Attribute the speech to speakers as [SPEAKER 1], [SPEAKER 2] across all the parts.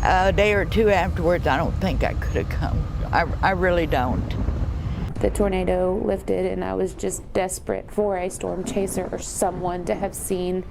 [SPEAKER 1] A day or two afterwards, I don't think I could have come. I really don't.
[SPEAKER 2] The tornado lifted and I was just desperate for a storm chaser or someone to have seen.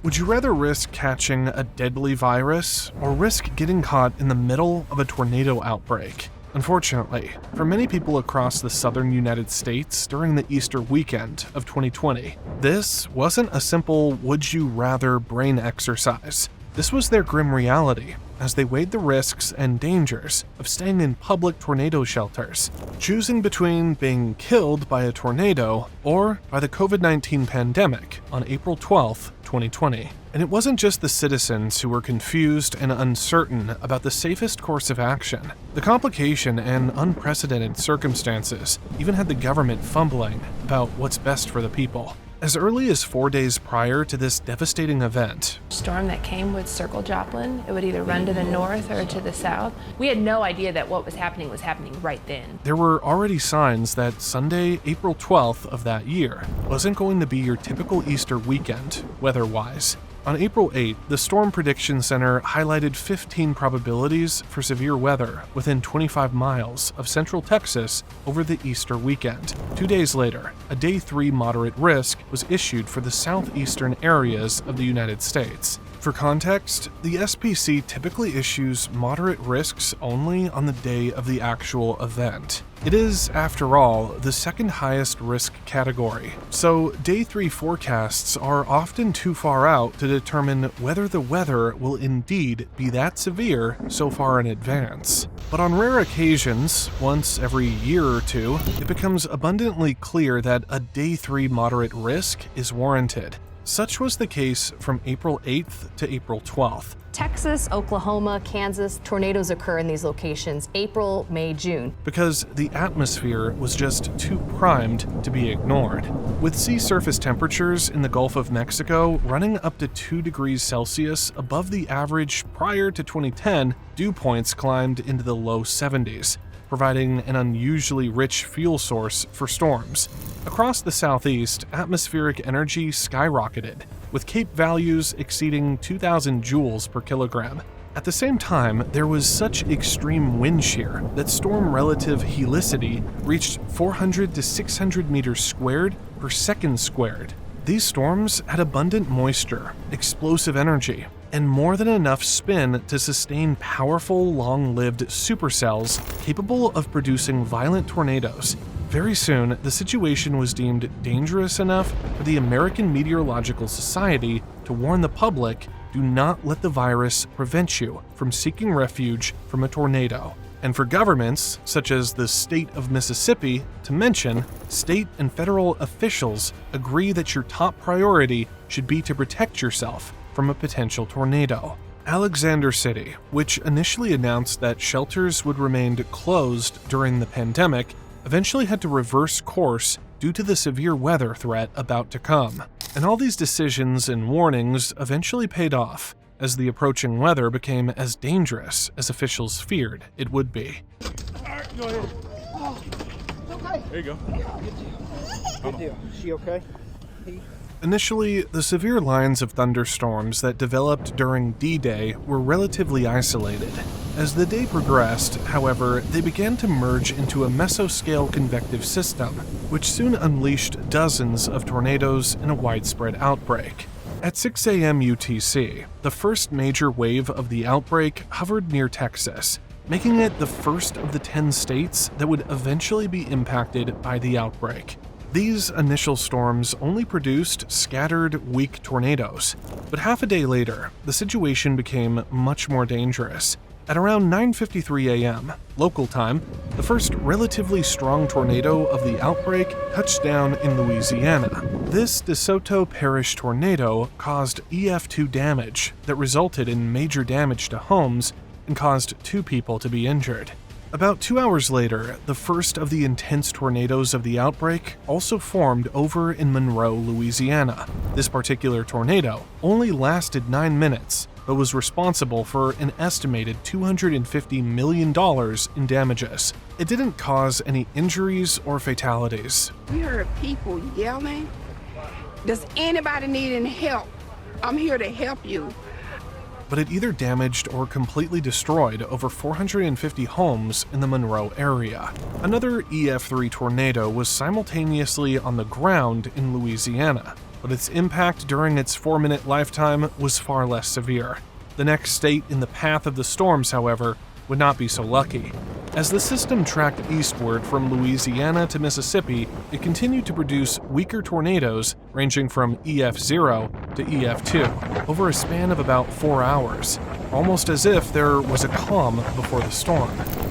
[SPEAKER 3] Would you rather risk catching a deadly virus or risk getting caught in the middle of a tornado outbreak? Unfortunately, for many people across the southern United States during the Easter weekend of 2020, this wasn't a simple would-you-rather brain exercise. This was their grim reality as they weighed the risks and dangers of staying in public tornado shelters, choosing between being killed by a tornado or by the COVID-19 pandemic on April 12, 2020. And it wasn't just the citizens who were confused and uncertain about the safest course of action. The complication and unprecedented circumstances even had the government fumbling about what's best for the people. As early as 4 days prior to this devastating event,
[SPEAKER 4] storm that came would circle Joplin. It would either run to the north or to the south. We had no idea that what was happening right then.
[SPEAKER 3] there were already signs that Sunday, April 12th of that year wasn't going to be your typical Easter weekend, weather-wise. On April 8th, the Storm Prediction Center highlighted 15 probabilities for severe weather within 25 miles of central Texas over the Easter weekend. 2 days later, a Day 3 moderate risk was issued for the southeastern areas of the United States. For context, the SPC typically issues moderate risks only on the day of the actual event. It is, after all, the second highest risk category, so Day 3 forecasts are often too far out to determine whether the weather will indeed be that severe so far in advance. But on rare occasions, once every year or two, it becomes abundantly clear that a Day 3 moderate risk is warranted. Such was the case from April 8th to April 12th.
[SPEAKER 5] Texas, Oklahoma, Kansas, tornadoes occur in these locations April, May, June.
[SPEAKER 3] Because the atmosphere was just too primed to be ignored. With sea surface temperatures in the Gulf of Mexico running up to 2 degrees Celsius above the average prior to 2010, dew points climbed into the low 70s, providing an unusually rich fuel source for storms. Across the southeast, atmospheric energy skyrocketed, with CAPE values exceeding 2,000 joules per kilogram. At the same time, there was such extreme wind shear that storm relative helicity reached 400 to 600 meters squared per second squared. These storms had abundant moisture, explosive energy, and more than enough spin to sustain powerful, long-lived supercells capable of producing violent tornadoes. Very soon, the situation was deemed dangerous enough for the American Meteorological Society to warn the public, do not let the virus prevent you from seeking refuge from a tornado. And for governments, such as the state of Mississippi, to mention, state and federal officials agree that your top priority should be to protect yourself from a potential tornado. Alexander City, which initially announced that shelters would remain closed during the pandemic, eventually had to reverse course due to the severe weather threat about to come. And all these decisions and warnings eventually paid off, as the approaching weather became as dangerous as officials feared it would be.
[SPEAKER 6] All right, go ahead. Oh, okay. There you go.
[SPEAKER 7] Good deal. She okay?
[SPEAKER 3] Initially, the severe lines of thunderstorms that developed during D-Day were relatively isolated. As the day progressed, however, they began to merge into a mesoscale convective system, which soon unleashed dozens of tornadoes in a widespread outbreak. At 6 a.m. UTC, the first major wave of the outbreak hovered near Texas, making it the first of the 10 states that would eventually be impacted by the outbreak. These initial storms only produced scattered, weak tornadoes, but half a day later, the situation became much more dangerous. At around 9:53 a.m. local time, the first relatively strong tornado of the outbreak touched down in Louisiana. This DeSoto Parish tornado caused EF4 damage that resulted in major damage to homes and caused 2 people to be injured. About 2 hours later, the first of the intense tornadoes of the outbreak also formed over in Monroe, Louisiana. This particular tornado only lasted 9 minutes, but was responsible for an estimated $250 million in damages. It didn't cause any injuries or fatalities.
[SPEAKER 8] We heard people yelling. Does anybody need any help?
[SPEAKER 6] I'm here to help you.
[SPEAKER 3] But it either damaged or completely destroyed over 450 homes in the Monroe area. Another EF3 tornado was simultaneously on the ground in Louisiana, but its impact during its 4-minute lifetime was far less severe. The next state in the path of the storms, however, would not be so lucky. As the system tracked eastward from Louisiana to Mississippi, it continued to produce weaker tornadoes ranging from EF0 to EF2 over a span of about 4 hours, almost as if there was a calm before the storm,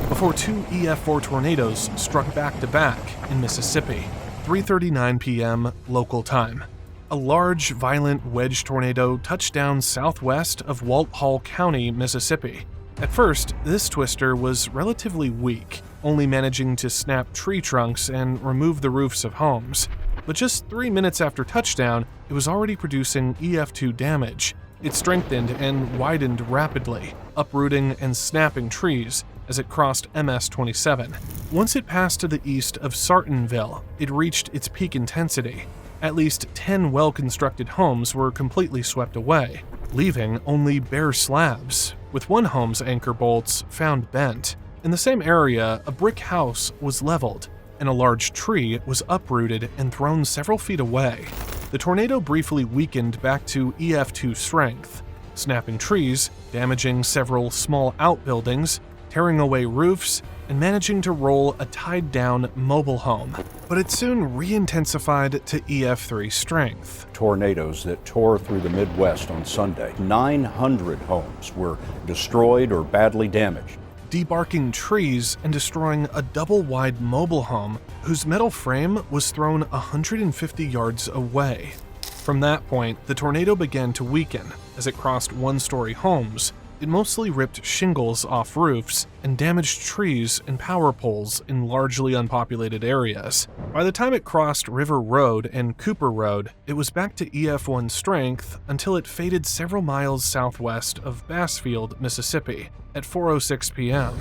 [SPEAKER 3] before 2 EF4 tornadoes struck back-to-back in Mississippi. 3:39 p.m. local time. A large, violent wedge tornado touched down southwest of Walthall County, Mississippi. At first, this twister was relatively weak, only managing to snap tree trunks and remove the roofs of homes. But just 3 minutes after touchdown, it was already producing EF2 damage. It strengthened and widened rapidly, uprooting and snapping trees as it crossed MS-27. Once it passed to the east of Sartonville, it reached its peak intensity. At least 10 well-constructed homes were completely swept away, leaving only bare slabs, with one home's anchor bolts found bent. In the same area, a brick house was leveled, and a large tree was uprooted and thrown several feet away. The tornado briefly weakened back to EF2 strength, snapping trees, damaging several small outbuildings, tearing away roofs, and managing to roll a tied-down mobile home. But it soon re-intensified to EF3 strength.
[SPEAKER 8] Tornadoes that tore through the Midwest on Sunday. 900 homes were destroyed or badly damaged.
[SPEAKER 3] Debarking trees and destroying a double-wide mobile home whose metal frame was thrown 150 yards away. From that point, the tornado began to weaken. As it crossed one-story homes, it mostly ripped shingles off roofs and damaged trees and power poles in largely unpopulated areas. By the time it crossed River Road and Cooper Road, it was back to EF1 strength until it faded several miles southwest of Bassfield, Mississippi, at 4:06 p.m.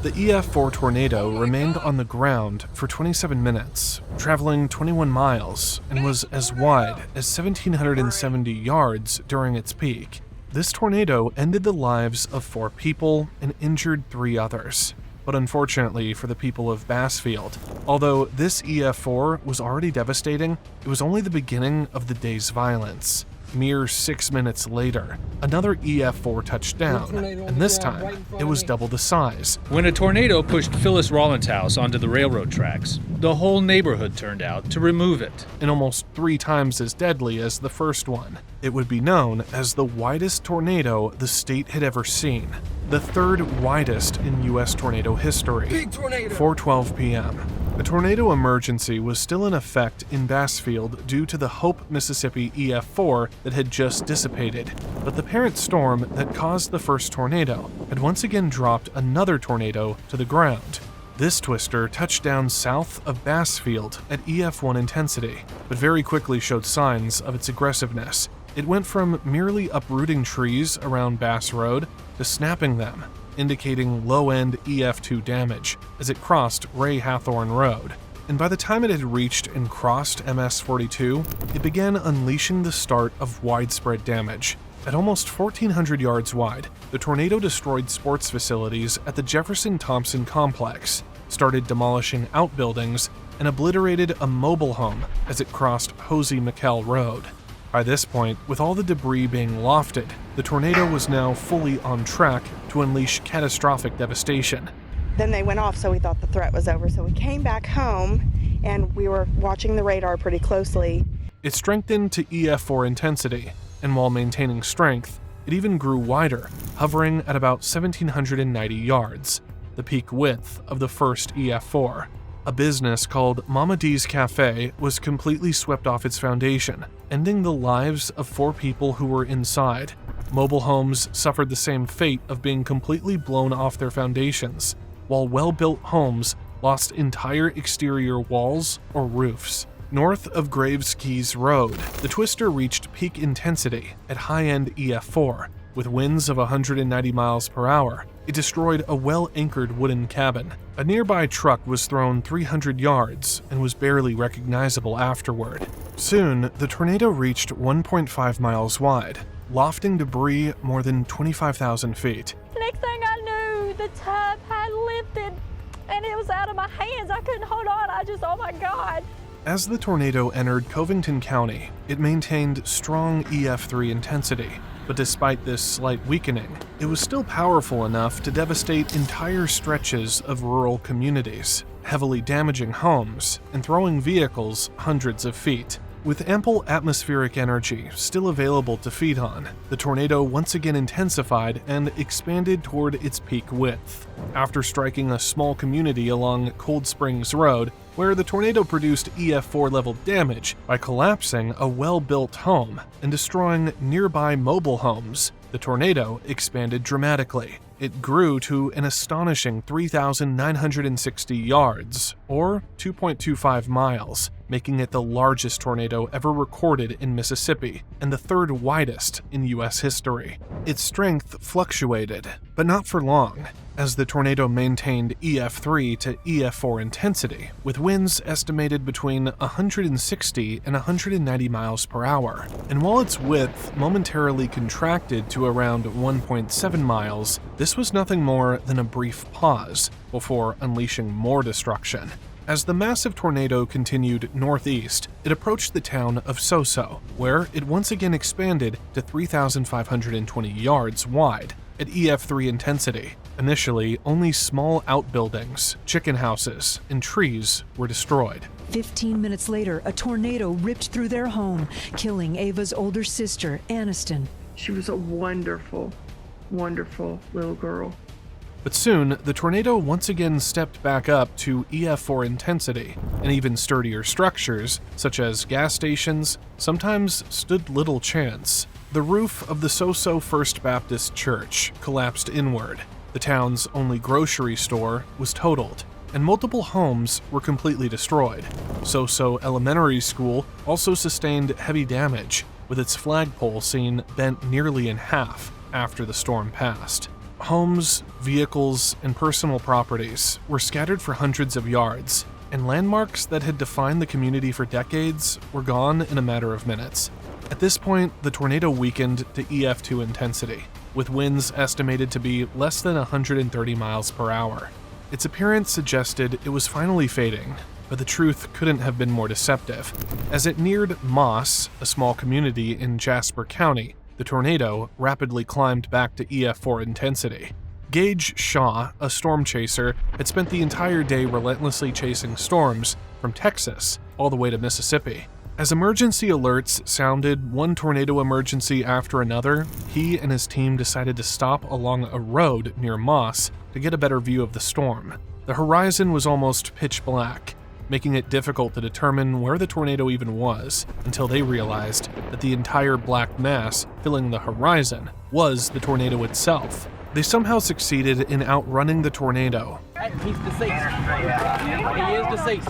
[SPEAKER 3] The EF4 tornado remained on the ground for 27 minutes, traveling 21 miles, and was as wide as 1,770 yards during its peak. This tornado ended the lives of 4 people and injured 3 others. But unfortunately for the people of Bassfield, although this EF4 was already devastating, it was only the beginning of the day's violence. Mere 6 minutes later, another EF4 touched down, and this time, it was double the size.
[SPEAKER 9] When a tornado pushed Phyllis Rollins' house onto the railroad tracks, the whole neighborhood turned out to remove it.
[SPEAKER 3] And almost 3 times as deadly as the first one. It would be known as the widest tornado the state had ever seen. The 3rd widest in U.S. tornado history. 4:12 p.m. A tornado emergency was still in effect in Bassfield due to the Hope, Mississippi EF4 that had just dissipated, but the parent storm that caused the first tornado had once again dropped another tornado to the ground. This twister touched down south of Bassfield at EF1 intensity, but very quickly showed signs of its aggressiveness. It went from merely uprooting trees around Bass Road to snapping them, indicating low-end EF2 damage as it crossed Ray Hathorne Road. And by the time it had reached and crossed MS-42, it began unleashing the start of widespread damage. At almost 1,400 yards wide, the tornado destroyed sports facilities at the Jefferson-Thompson complex, started demolishing outbuildings, and obliterated a mobile home as it crossed Hosey-McKell Road. By this point, with all the debris being lofted, the tornado was now fully on track to unleash catastrophic devastation.
[SPEAKER 10] Then they went off, so we thought the threat was over. So we came back home, and we were watching the radar pretty closely.
[SPEAKER 3] It strengthened to EF4 intensity, and while maintaining strength, it even grew wider, hovering at about 1,790 yards, the peak width of the first EF4. A business called Mama D's Cafe was completely swept off its foundation, ending the lives of 4 people who were inside. Mobile homes suffered the same fate of being completely blown off their foundations, while well-built homes lost entire exterior walls or roofs. North of Graves Keys Road, the twister reached peak intensity at high-end EF4, with winds of 190 miles per hour. It destroyed a well-anchored wooden cabin. A nearby truck was thrown 300 yards and was barely recognizable afterward. Soon, the tornado reached 1.5 miles wide, lofting debris more than 25,000 feet.
[SPEAKER 11] Next thing I knew, the tub had lifted and it was out of my hands. I couldn't hold on. Oh my God.
[SPEAKER 3] As the tornado entered Covington County, it maintained strong EF3 intensity. But despite this slight weakening, it was still powerful enough to devastate entire stretches of rural communities, heavily damaging homes and throwing vehicles hundreds of feet. With ample atmospheric energy still available to feed on, the tornado once again intensified and expanded toward its peak width. After striking a small community along Cold Springs Road, where the tornado produced EF4 level damage by collapsing a well-built home and destroying nearby mobile homes, the tornado expanded dramatically. It grew to an astonishing 3,960 yards, or 2.25 miles, making it the largest tornado ever recorded in Mississippi and the third widest in U.S. history. Its strength fluctuated, but not for long, as the tornado maintained EF3 to EF4 intensity, with winds estimated between 160 and 190 miles per hour. And while its width momentarily contracted to around 1.7 miles, this was nothing more than a brief pause before unleashing more destruction. As the massive tornado continued northeast, it approached the town of Soso, where it once again expanded to 3,520 yards wide at EF3 intensity. Initially, only small outbuildings, chicken houses, and trees were destroyed.
[SPEAKER 12] 15 minutes later, a tornado ripped through their home, killing Ava's older sister, Aniston.
[SPEAKER 10] She was a wonderful, wonderful little girl.
[SPEAKER 3] But soon, the tornado once again stepped back up to EF4 intensity, and even sturdier structures, such as gas stations, sometimes stood little chance. The roof of the Soso First Baptist Church collapsed inward. The town's only grocery store was totaled, and multiple homes were completely destroyed. Soso Elementary School also sustained heavy damage, with its flagpole seen bent nearly in half after the storm passed. Homes, vehicles, and personal properties were scattered for hundreds of yards, and landmarks that had defined the community for decades were gone in a matter of minutes. At this point, the tornado weakened to EF2 intensity, with winds estimated to be less than 130 miles per hour. Its appearance suggested it was finally fading, but the truth couldn't have been more deceptive. As it neared Moss, a small community in Jasper County, the tornado rapidly climbed back to EF4 intensity. Gage Shaw, a storm chaser, had spent the entire day relentlessly chasing storms from Texas all the way to Mississippi. As emergency alerts sounded one tornado emergency after another, he and his team decided to stop along a road near Moss to get a better view of the storm. The horizon was almost pitch black, making it difficult to determine where the tornado even was, until they realized that the entire black mass filling the horizon was the tornado itself. They somehow succeeded in outrunning the tornado.
[SPEAKER 13] He's deceased. He is deceased.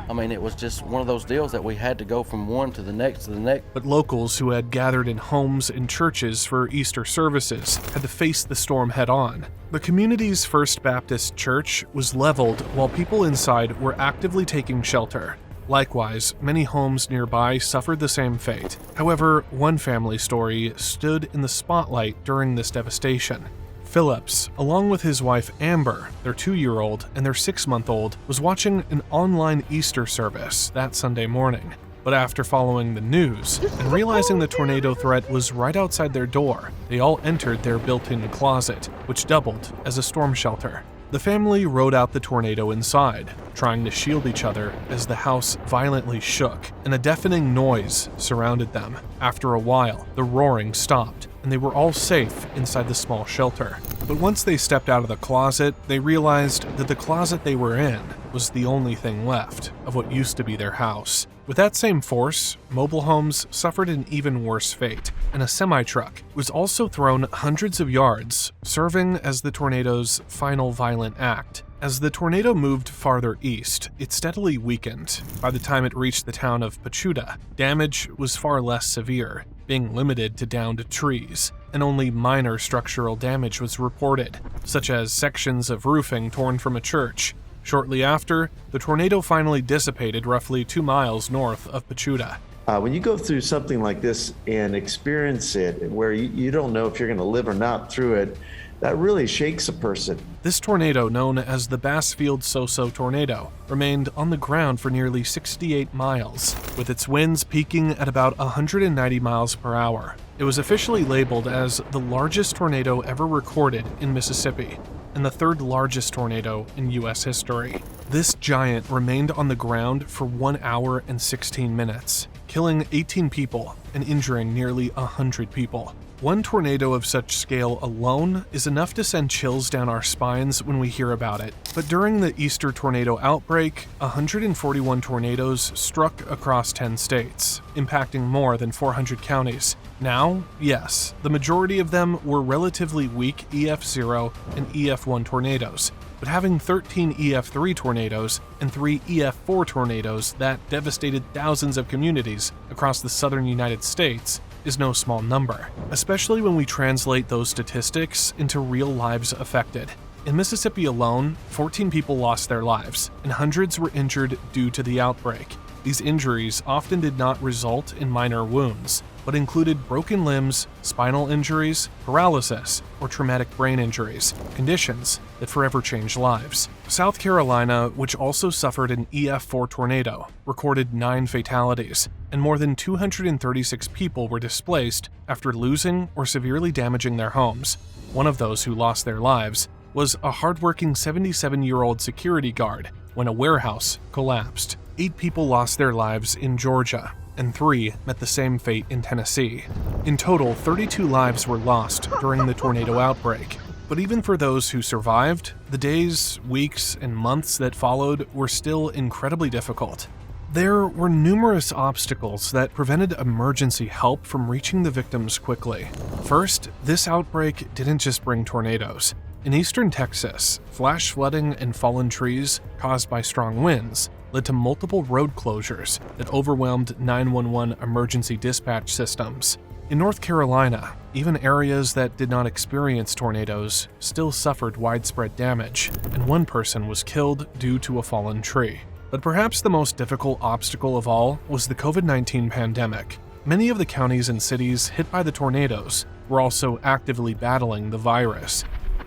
[SPEAKER 13] I mean, it was just one of those deals that we had to go from one to the next to the next.
[SPEAKER 3] But locals who had gathered in homes and churches for Easter services had to face the storm head-on. The community's First Baptist Church was leveled while people inside were actively taking shelter. Likewise, many homes nearby suffered the same fate. However, one family story stood in the spotlight during this devastation. Phillips, along with his wife Amber, their 2-year-old, and their 6-month-old, was watching an online Easter service that Sunday morning. But after following the news and realizing the tornado threat was right outside their door, they all entered their built-in closet, which doubled as a storm shelter. The family rode out the tornado inside, trying to shield each other as the house violently shook and a deafening noise surrounded them. After a while, the roaring stopped, and they were all safe inside the small shelter. But once they stepped out of the closet, they realized that the closet they were in was the only thing left of what used to be their house. With that same force, mobile homes suffered an even worse fate, and a semi-truck was also thrown hundreds of yards, serving as the tornado's final violent act. As the tornado moved farther east, it steadily weakened. By the time it reached the town of Pachuta, damage was far less severe, being limited to downed trees, and only minor structural damage was reported, such as sections of roofing torn from a church. Shortly after, the tornado finally dissipated roughly 2 miles north of Pachuta.
[SPEAKER 14] When you go through something like this and experience it, where you don't know if you're going to live or not through it, that really shakes a person.
[SPEAKER 3] This tornado, known as the Bassfield-Soso tornado, remained on the ground for nearly 68 miles, with its winds peaking at about 190 miles per hour. It was officially labeled as the largest tornado ever recorded in Mississippi, and the third largest tornado in U.S. history. This giant remained on the ground for 1 hour and 16 minutes, killing 18 people and injuring nearly 100 people. One tornado of such scale alone is enough to send chills down our spines when we hear about it. But during the Easter tornado outbreak, 141 tornadoes struck across 10 states, impacting more than 400 counties. Now, yes, the majority of them were relatively weak EF0 and EF1 tornadoes, but having 13 EF3 tornadoes and 3 EF4 tornadoes that devastated thousands of communities across the southern United States is no small number, especially when we translate those statistics into real lives affected. In Mississippi alone, 14 people lost their lives, and hundreds were injured due to the outbreak. These injuries often did not result in minor wounds, but included broken limbs, spinal injuries, paralysis, or traumatic brain injuries, conditions that forever change lives. South Carolina, which also suffered an EF4 tornado, recorded 9 fatalities, and more than 236 people were displaced after losing or severely damaging their homes. One of those who lost their lives was a hardworking 77-year-old security guard when a warehouse collapsed. 8 people lost their lives in Georgia, and 3 met the same fate in Tennessee. In total, 32 lives were lost during the tornado outbreak. But even for those who survived, the days, weeks, and months that followed were still incredibly difficult. There were numerous obstacles that prevented emergency help from reaching the victims quickly. First, this outbreak didn't just bring tornadoes. In eastern Texas, flash flooding and fallen trees caused by strong winds led to multiple road closures that overwhelmed 911 emergency dispatch systems. In North Carolina, even areas that did not experience tornadoes still suffered widespread damage, and one person was killed due to a fallen tree. But perhaps the most difficult obstacle of all was the COVID-19 pandemic. Many of the counties and cities hit by the tornadoes were also actively battling the virus.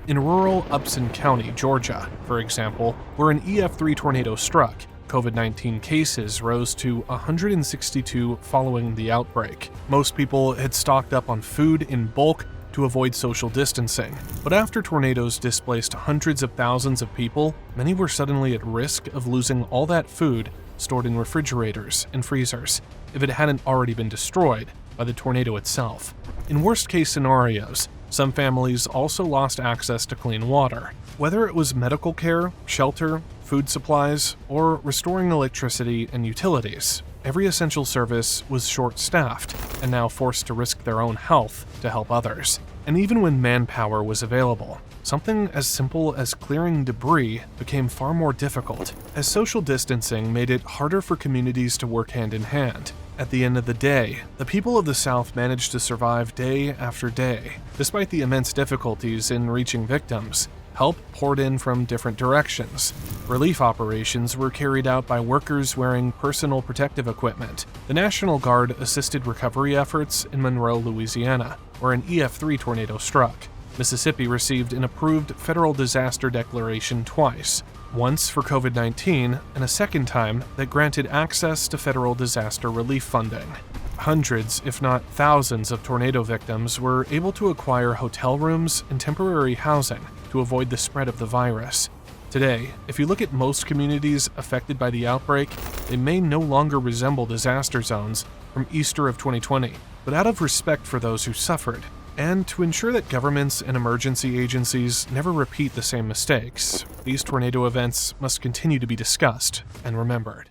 [SPEAKER 3] In rural Upson County, Georgia, for example, where an EF3 tornado struck, COVID-19 cases rose to 162 following the outbreak. Most people had stocked up on food in bulk to avoid social distancing. But after tornadoes displaced hundreds of thousands of people, many were suddenly at risk of losing all that food stored in refrigerators and freezers, if it hadn't already been destroyed by the tornado itself. In worst-case scenarios, some families also lost access to clean water. Whether it was medical care, shelter, food supplies, or restoring electricity and utilities, every essential service was short-staffed and now forced to risk their own health to help others. And even when manpower was available, something as simple as clearing debris became far more difficult, as social distancing made it harder for communities to work hand in hand. At the end of the day, the people of the South managed to survive day after day. Despite the immense difficulties in reaching victims, help poured in from different directions. Relief operations were carried out by workers wearing personal protective equipment. The National Guard assisted recovery efforts in Monroe, Louisiana, where an EF3 tornado struck. Mississippi received an approved federal disaster declaration twice, once for COVID-19 and a second time that granted access to federal disaster relief funding. Hundreds, if not thousands, of tornado victims were able to acquire hotel rooms and temporary housing to avoid the spread of the virus. Today, if you look at most communities affected by the outbreak, they may no longer resemble disaster zones from Easter of 2020. But out of respect for those who suffered, and to ensure that governments and emergency agencies never repeat the same mistakes, these tornado events must continue to be discussed and remembered.